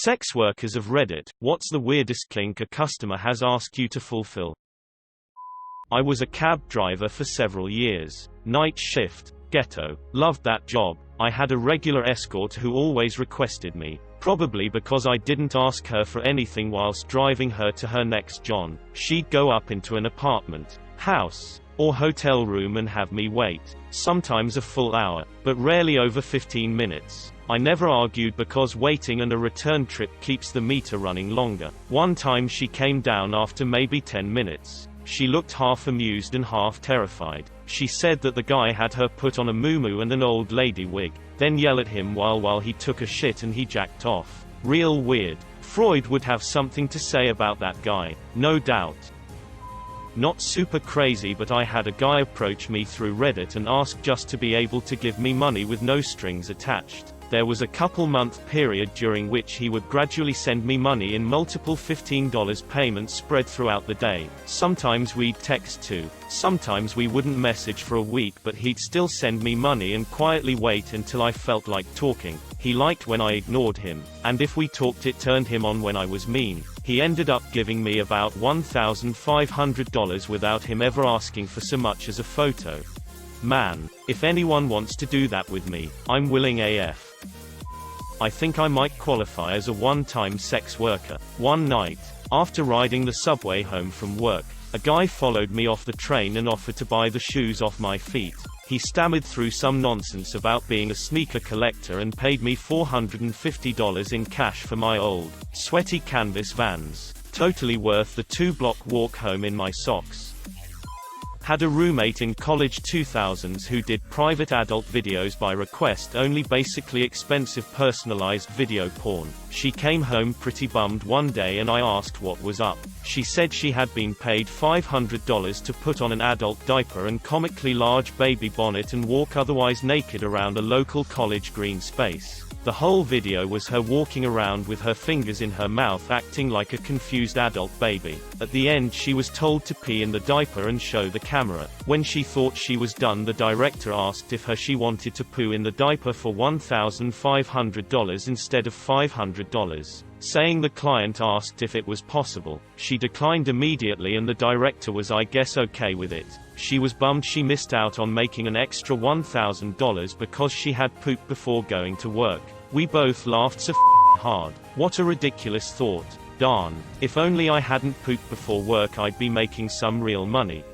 Sex workers of Reddit, what's the weirdest kink a customer has asked you to fulfill? I was a cab driver for several years. Night shift. Ghetto. Loved that job. I had a regular escort who always requested me. Probably because I didn't ask her for anything whilst driving her to her next John. She'd go up into an apartment, house, or hotel room and have me wait. Sometimes a full hour, but rarely over 15 minutes. I never argued because waiting and a return trip keeps the meter running longer. One time she came down after maybe 10 minutes. She looked half amused and half terrified. She said that the guy had her put on a muumuu and an old lady wig, then yell at him while he took a shit and he jacked off. Real weird. Freud would have something to say about that guy, no doubt. Not super crazy, but I had a guy approach me through Reddit and ask just to be able to give me money with no strings attached. There was a couple-month period during which he would gradually send me money in multiple $15 payments spread throughout the day. Sometimes we'd text too. Sometimes we wouldn't message for a week, but he'd still send me money and quietly wait until I felt like talking. He liked when I ignored him, and if we talked it turned him on when I was mean. He ended up giving me about $1,500 without him ever asking for so much as a photo. Man, if anyone wants to do that with me, I'm willing AF. I think I might qualify as a one-time sex worker. One night, after riding the subway home from work, a guy followed me off the train and offered to buy the shoes off my feet. He stammered through some nonsense about being a sneaker collector and paid me $450 in cash for my old, sweaty canvas Vans. Totally worth the 2-block walk home in my socks. Had a roommate in college 2000s who did private adult videos by request only, basically expensive personalized video porn. She came home pretty bummed one day and I asked what was up. She said she had been paid $500 to put on an adult diaper and comically large baby bonnet and walk otherwise naked around a local college green space. The whole video was her walking around with her fingers in her mouth acting like a confused adult baby. At the end she was told to pee in the diaper and show the camera. When she thought she was done, the director asked if she wanted to poo in the diaper for $1,500 instead of $500. Saying the client asked if it was possible. She declined immediately and the director was, I guess, okay with it. She was bummed she missed out on making an extra $1,000 because she had pooped before going to work. We both laughed so hard. What a ridiculous thought. Darn. If only I hadn't pooped before work, I'd be making some real money.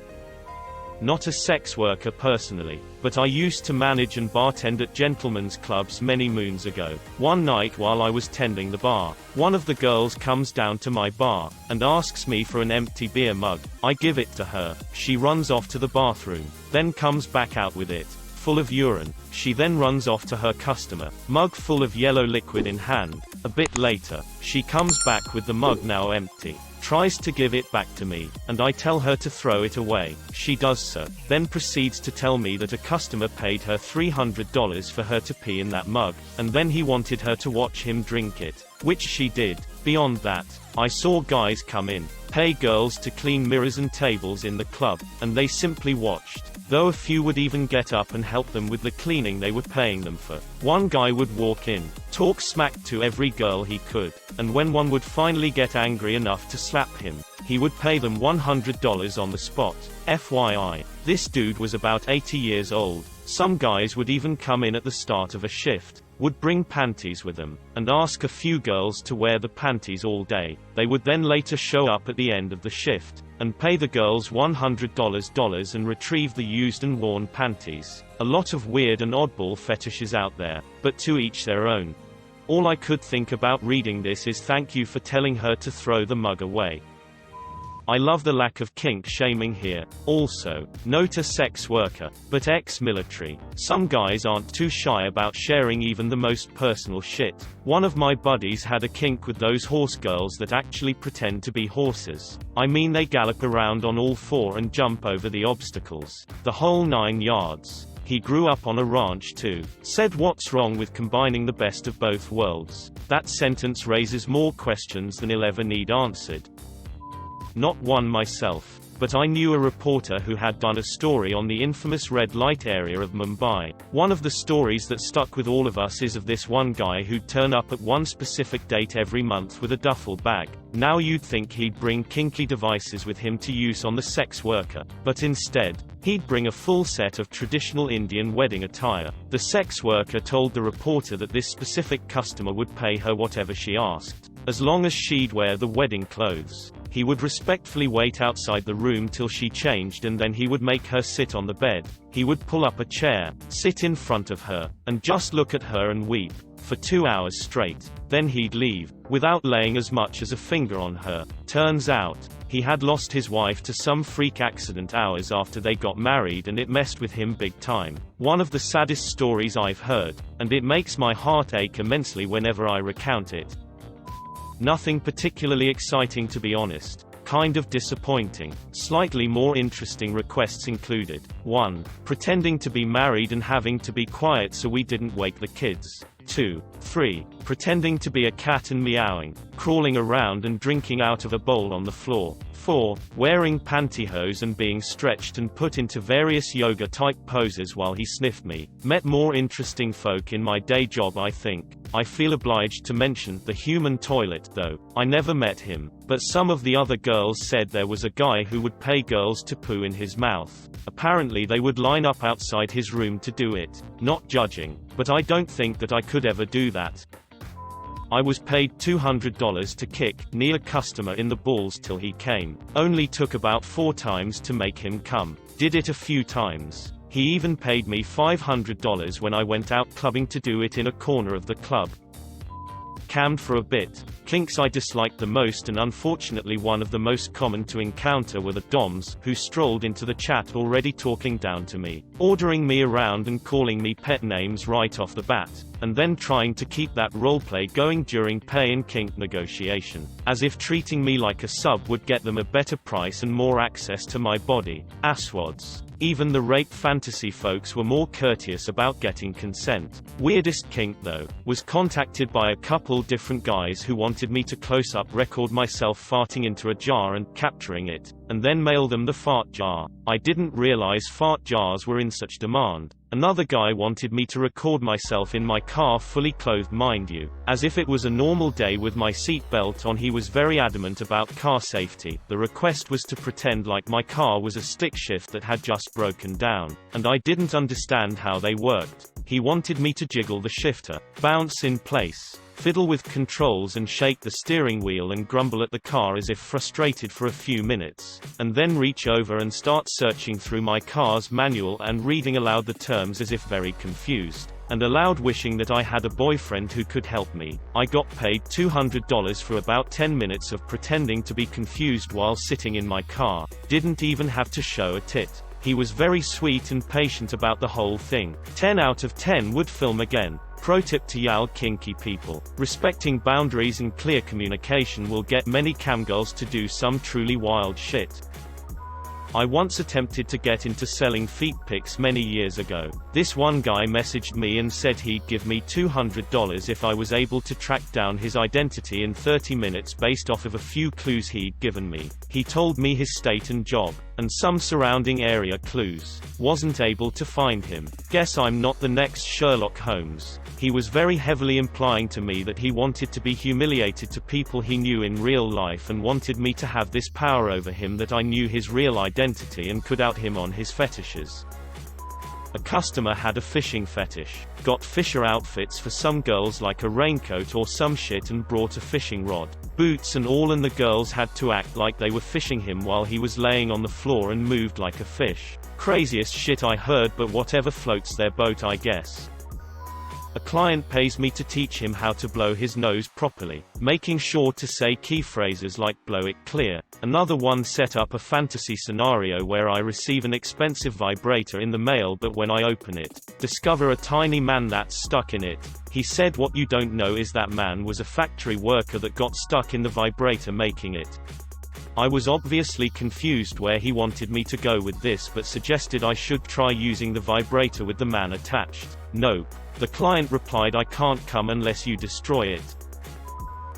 Not a sex worker personally, but I used to manage and bartend at gentlemen's clubs many moons ago. One night while I was tending the bar, one of the girls comes down to my bar, and asks me for an empty beer mug. I give it to her. She runs off to the bathroom, then comes back out with it, full of urine. She then runs off to her customer, mug full of yellow liquid in hand. A bit later, she comes back with the mug now empty. Tries to give it back to me, and I tell her to throw it away. She does so, then proceeds to tell me that a customer paid her $300 for her to pee in that mug, and then he wanted her to watch him drink it, which she did. Beyond that, I saw guys come in, pay girls to clean mirrors and tables in the club, and they simply watched. Though a few would even get up and help them with the cleaning they were paying them for. One guy would walk in, talk smack to every girl he could, and when one would finally get angry enough to slap him, he would pay them $100 on the spot. FYI, this dude was about 80 years old. Some guys would even come in at the start of a shift, would bring panties with them, and ask a few girls to wear the panties all day. They would then later show up at the end of the shift, and pay the girls $100 and retrieve the used and worn panties. A lot of weird and oddball fetishes out there, but to each their own. All I could think about reading this is thank you for telling her to throw the mug away. I love the lack of kink shaming here. Also, not a sex worker, but ex-military. Some guys aren't too shy about sharing even the most personal shit. One of my buddies had a kink with those horse girls that actually pretend to be horses. I mean, they gallop around on all four and jump over the obstacles. The whole 9 yards. He grew up on a ranch too. Said what's wrong with combining the best of both worlds? That sentence raises more questions than he'll ever need answered. Not one myself. but I knew a reporter who had done a story on the infamous red light area of Mumbai. One of the stories that stuck with all of us is of this one guy who'd turn up at one specific date every month with a duffel bag. Now you'd think he'd bring kinky devices with him to use on the sex worker, but instead, he'd bring a full set of traditional Indian wedding attire. The sex worker told the reporter that this specific customer would pay her whatever she asked, as long as she'd wear the wedding clothes. He would respectfully wait outside the room till she changed, and then he would make her sit on the bed. He would pull up a chair, sit in front of her, and just look at her and weep for 2 hours straight. Then he'd leave, without laying as much as a finger on her. Turns out, he had lost his wife to some freak accident hours after they got married, and it messed with him big time. One of the saddest stories I've heard, and it makes my heart ache immensely whenever I recount it. Nothing particularly exciting, to be honest. Kind of disappointing. Slightly more interesting requests included: 1. Pretending to be married and having to be quiet so we didn't wake the kids. 2. 3. Pretending to be a cat and meowing, crawling around and drinking out of a bowl on the floor. 4. Wearing pantyhose and being stretched and put into various yoga-type poses while he sniffed me. Met more interesting folk in my day job, I think. I feel obliged to mention the human toilet, though. I never met him, but some of the other girls said there was a guy who would pay girls to poo in his mouth. Apparently they would line up outside his room to do it. Not judging, but I don't think that I could ever do that. I was paid $200 to kick a customer in the balls till he came. Only took about 4 times to make him come. Did it a few times. He even paid me $500 when I went out clubbing to do it in a corner of the club. Cammed for a bit. Kinks I disliked the most, and unfortunately one of the most common to encounter, were the DOMs, who strolled into the chat already talking down to me, ordering me around and calling me pet names right off the bat, and then trying to keep that roleplay going during pay and kink negotiation, as if treating me like a sub would get them a better price and more access to my body. Asswads. Even the rape fantasy folks were more courteous about getting consent. Weirdest kink, though, was contacted by a couple different guys who wanted me to close-up record myself farting into a jar and capturing it, and then mail them the fart jar. I didn't realize fart jars were in such demand. Another guy wanted me to record myself in my car fully clothed, mind you, as if it was a normal day with my seat belt on. He was very adamant about car safety. The request was to pretend like my car was a stick shift that had just broken down, and I didn't understand how they worked. He wanted me to jiggle the shifter, bounce in place, fiddle with controls and shake the steering wheel and grumble at the car as if frustrated for a few minutes, and then reach over and start searching through my car's manual and reading aloud the terms as if very confused, and aloud wishing that I had a boyfriend who could help me. I got paid $200 for about 10 minutes of pretending to be confused while sitting in my car. Didn't even have to show a tit. He was very sweet and patient about the whole thing. 10 out of 10 would film again. Pro tip to y'all kinky people: respecting boundaries and clear communication will get many camgirls to do some truly wild shit. I once attempted to get into selling feet pics many years ago. This one guy messaged me and said he'd give me $200 if I was able to track down his identity in 30 minutes based off of a few clues he'd given me. He told me his state and job, and some surrounding area clues. Wasn't able to find him. Guess I'm not the next Sherlock Holmes. He was very heavily implying to me that he wanted to be humiliated to people he knew in real life and wanted me to have this power over him that I knew his real identity and could out him on his fetishes. A customer had a fishing fetish. Got fisher outfits for some girls, like a raincoat or some shit, and brought a fishing rod, boots and all, and the girls had to act like they were fishing him while he was laying on the floor and moved like a fish. Craziest shit I heard, but whatever floats their boat, I guess. A client pays me to teach him how to blow his nose properly, making sure to say key phrases like "blow it clear." Another one set up a fantasy scenario where I receive an expensive vibrator in the mail, but when I open it, discover a tiny man that's stuck in it. He said what you don't know is that man was a factory worker that got stuck in the vibrator making it. I was obviously confused where he wanted me to go with this, but suggested I should try using the vibrator with the man attached. Nope. The client replied, "I can't come unless you destroy it."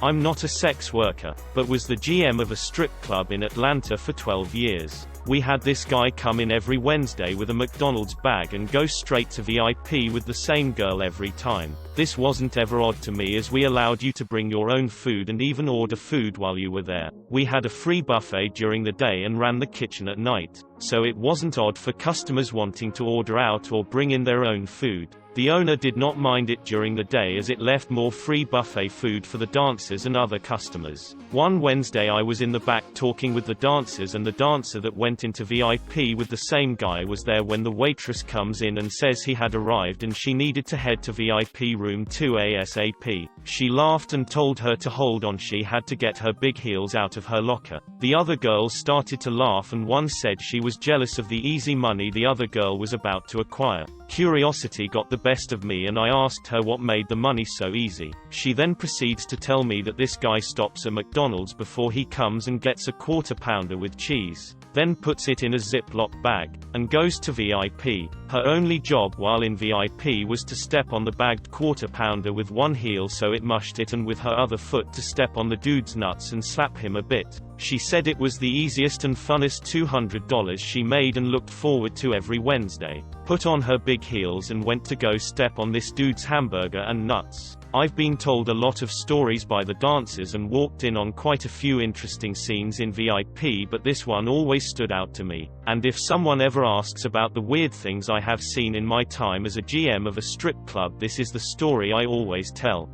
I'm not a sex worker, but was the GM of a strip club in Atlanta for 12 years. We had this guy come in every Wednesday with a McDonald's bag and go straight to VIP with the same girl every time. This wasn't ever odd to me as we allowed you to bring your own food and even order food while you were there. We had a free buffet during the day and ran the kitchen at night, so it wasn't odd for customers wanting to order out or bring in their own food. The owner did not mind it during the day as it left more free buffet food for the dancers and other customers. One Wednesday I was in the back talking with the dancers, and the dancer that went into VIP with the same guy was there when the waitress comes in and says he had arrived and she needed to head to VIP room 2 ASAP. She laughed and told her to hold on, she had to get her big heels out of her locker. The other girls started to laugh and one said she was jealous of the easy money the other girl was about to acquire. Curiosity got the best of me and I asked her what made the money so easy. She then proceeds to tell me that this guy stops at McDonald's before he comes and gets a quarter pounder with cheese, then puts it in a Ziploc bag, and goes to VIP. Her only job while in VIP was to step on the bagged quarter pounder with one heel so it mushed it, and with her other foot to step on the dude's nuts and slap him a bit. She said it was the easiest and funnest $200 she made and looked forward to every Wednesday. Put on her big heels and went to go step on this dude's hamburger and nuts. I've been told a lot of stories by the dancers and walked in on quite a few interesting scenes in VIP, but this one always stood out to me. And if someone ever asks about the weird things I have seen in my time as a GM of a strip club, this is the story I always tell.